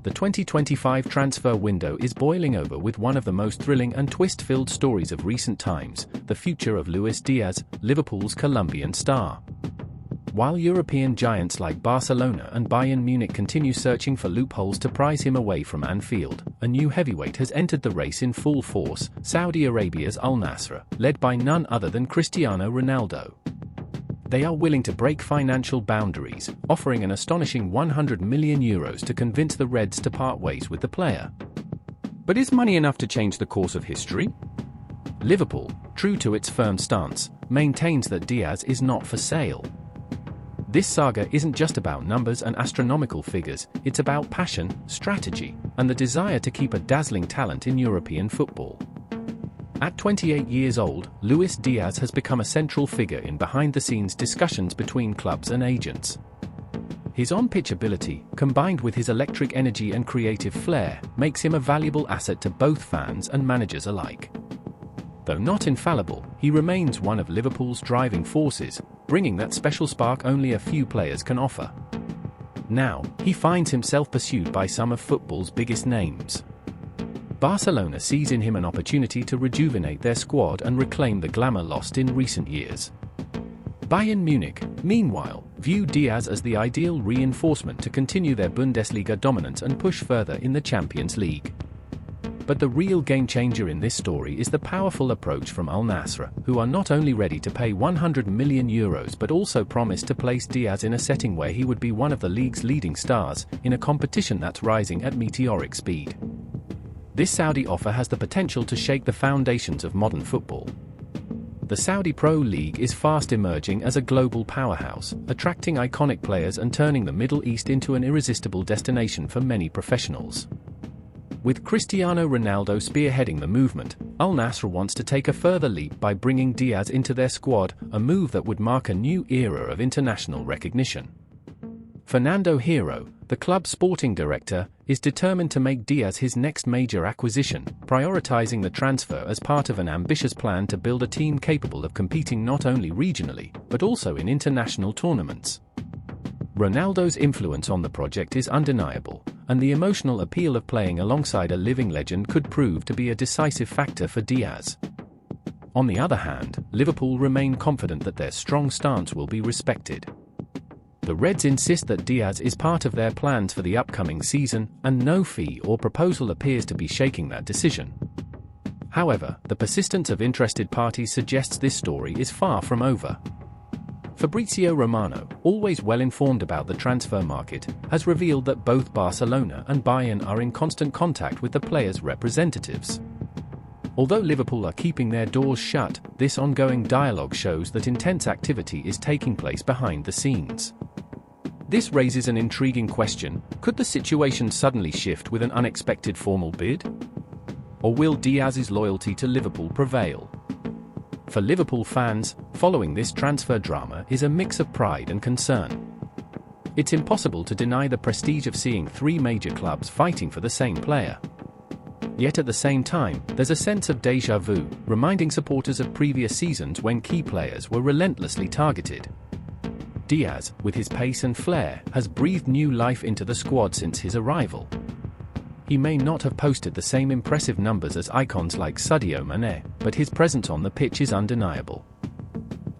The 2025 transfer window is boiling over with one of the most thrilling and twist-filled stories of recent times, the future of Luis Díaz, Liverpool's Colombian star. While European giants like Barcelona and Bayern Munich continue searching for loopholes to prise him away from Anfield, a new heavyweight has entered the race in full force: Saudi Arabia's Al Nassr, led by none other than Cristiano Ronaldo. They are willing to break financial boundaries, offering an astonishing €100 million to convince the Reds to part ways with the player. But is money enough to change the course of history? Liverpool, true to its firm stance, maintains that Díaz is not for sale. This saga isn't just about numbers and astronomical figures, it's about passion, strategy, and the desire to keep a dazzling talent in European football. At 28 years old, Luis Díaz has become a central figure in behind-the-scenes discussions between clubs and agents. His on-pitch ability, combined with his electric energy and creative flair, makes him a valuable asset to both fans and managers alike. Though not infallible, he remains one of Liverpool's driving forces, bringing that special spark only a few players can offer. Now, he finds himself pursued by some of football's biggest names. Barcelona sees in him an opportunity to rejuvenate their squad and reclaim the glamour lost in recent years. Bayern Munich, meanwhile, view Díaz as the ideal reinforcement to continue their Bundesliga dominance and push further in the Champions League. But the real game-changer in this story is the powerful approach from Al Nassr, who are not only ready to pay €100 million but also promise to place Díaz in a setting where he would be one of the league's leading stars, in a competition that's rising at meteoric speed. This Saudi offer has the potential to shake the foundations of modern football. The Saudi Pro League is fast emerging as a global powerhouse, attracting iconic players and turning the Middle East into an irresistible destination for many professionals. With Cristiano Ronaldo spearheading the movement, Al Nassr wants to take a further leap by bringing Díaz into their squad, a move that would mark a new era of international recognition. Fernando Hierro, the club's sporting director, is determined to make Díaz his next major acquisition, prioritizing the transfer as part of an ambitious plan to build a team capable of competing not only regionally, but also in international tournaments. Ronaldo's influence on the project is undeniable, and the emotional appeal of playing alongside a living legend could prove to be a decisive factor for Díaz. On the other hand, Liverpool remain confident that their strong stance will be respected. The Reds insist that Díaz is part of their plans for the upcoming season, and no fee or proposal appears to be shaking that decision. However, the persistence of interested parties suggests this story is far from over. Fabrizio Romano, always well informed about the transfer market, has revealed that both Barcelona and Bayern are in constant contact with the players' representatives. Although Liverpool are keeping their doors shut, this ongoing dialogue shows that intense activity is taking place behind the scenes. This raises an intriguing question: could the situation suddenly shift with an unexpected formal bid? Or will Díaz's loyalty to Liverpool prevail? For Liverpool fans, following this transfer drama is a mix of pride and concern. It's impossible to deny the prestige of seeing three major clubs fighting for the same player. Yet at the same time, there's a sense of déjà vu, reminding supporters of previous seasons when key players were relentlessly targeted. Díaz, with his pace and flair, has breathed new life into the squad since his arrival. He may not have posted the same impressive numbers as icons like Sadio Mane, but his presence on the pitch is undeniable.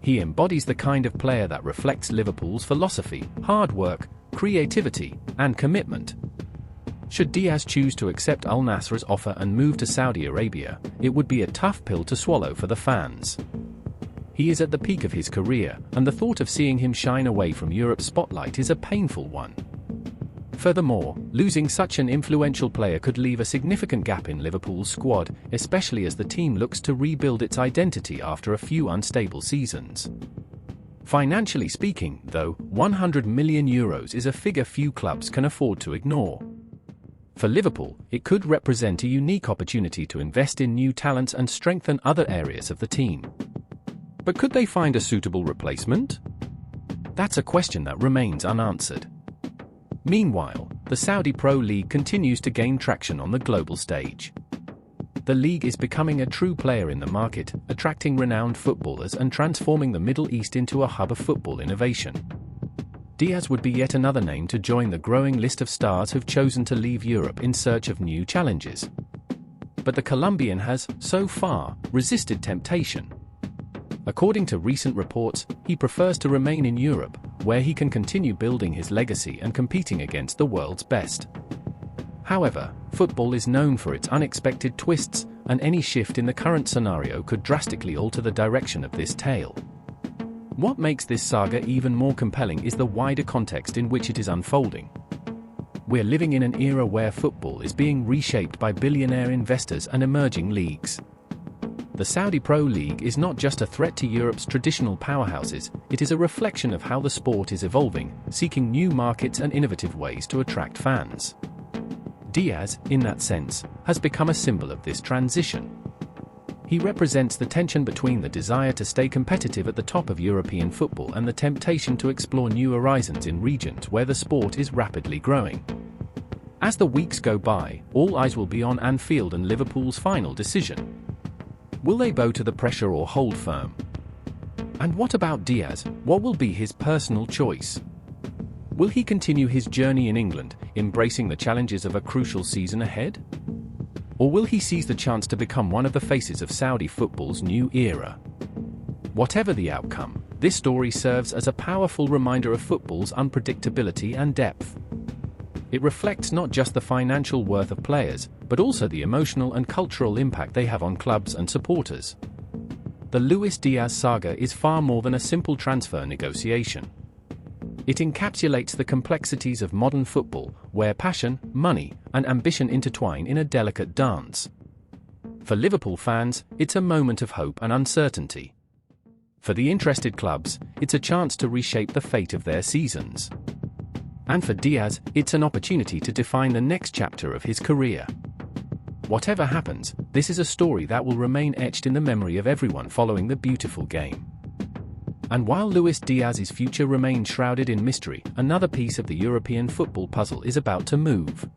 He embodies the kind of player that reflects Liverpool's philosophy: hard work, creativity, and commitment. Should Díaz choose to accept Al Nassr's offer and move to Saudi Arabia, it would be a tough pill to swallow for the fans. He is at the peak of his career, and the thought of seeing him shine away from Europe's spotlight is a painful one. Furthermore, losing such an influential player could leave a significant gap in Liverpool's squad, especially as the team looks to rebuild its identity after a few unstable seasons. Financially speaking, though, €100 million is a figure few clubs can afford to ignore. For Liverpool, it could represent a unique opportunity to invest in new talents and strengthen other areas of the team. But could they find a suitable replacement? That's a question that remains unanswered. Meanwhile, the Saudi Pro League continues to gain traction on the global stage. The league is becoming a true player in the market, attracting renowned footballers and transforming the Middle East into a hub of football innovation. Díaz would be yet another name to join the growing list of stars who've chosen to leave Europe in search of new challenges. But the Colombian has, so far, resisted temptation. According to recent reports, he prefers to remain in Europe, where he can continue building his legacy and competing against the world's best. However, football is known for its unexpected twists, and any shift in the current scenario could drastically alter the direction of this tale. What makes this saga even more compelling is the wider context in which it is unfolding. We're living in an era where football is being reshaped by billionaire investors and emerging leagues. The Saudi Pro League is not just a threat to Europe's traditional powerhouses, it is a reflection of how the sport is evolving, seeking new markets and innovative ways to attract fans. Díaz, in that sense, has become a symbol of this transition. He represents the tension between the desire to stay competitive at the top of European football and the temptation to explore new horizons in regions where the sport is rapidly growing. As the weeks go by, all eyes will be on Anfield and Liverpool's final decision. Will they bow to the pressure or hold firm? And what about Díaz? What will be his personal choice? Will he continue his journey in England, embracing the challenges of a crucial season ahead? Or will he seize the chance to become one of the faces of Saudi football's new era? Whatever the outcome, this story serves as a powerful reminder of football's unpredictability and depth. It reflects not just the financial worth of players, but also the emotional and cultural impact they have on clubs and supporters. The Luis Díaz saga is far more than a simple transfer negotiation. It encapsulates the complexities of modern football, where passion, money, and ambition intertwine in a delicate dance. For Liverpool fans, it's a moment of hope and uncertainty. For the interested clubs, it's a chance to reshape the fate of their seasons. And for Díaz, it's an opportunity to define the next chapter of his career. Whatever happens, this is a story that will remain etched in the memory of everyone following the beautiful game. And while Luis Díaz's future remains shrouded in mystery, another piece of the European football puzzle is about to move.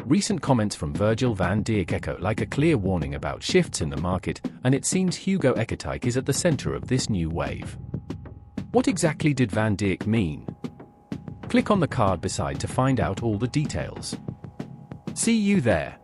Recent comments from Virgil van Dijk echo like a clear warning about shifts in the market, and it seems Hugo Ekitike is at the center of this new wave. What exactly did Van Dijk mean? Click on the card beside to find out all the details. See you there.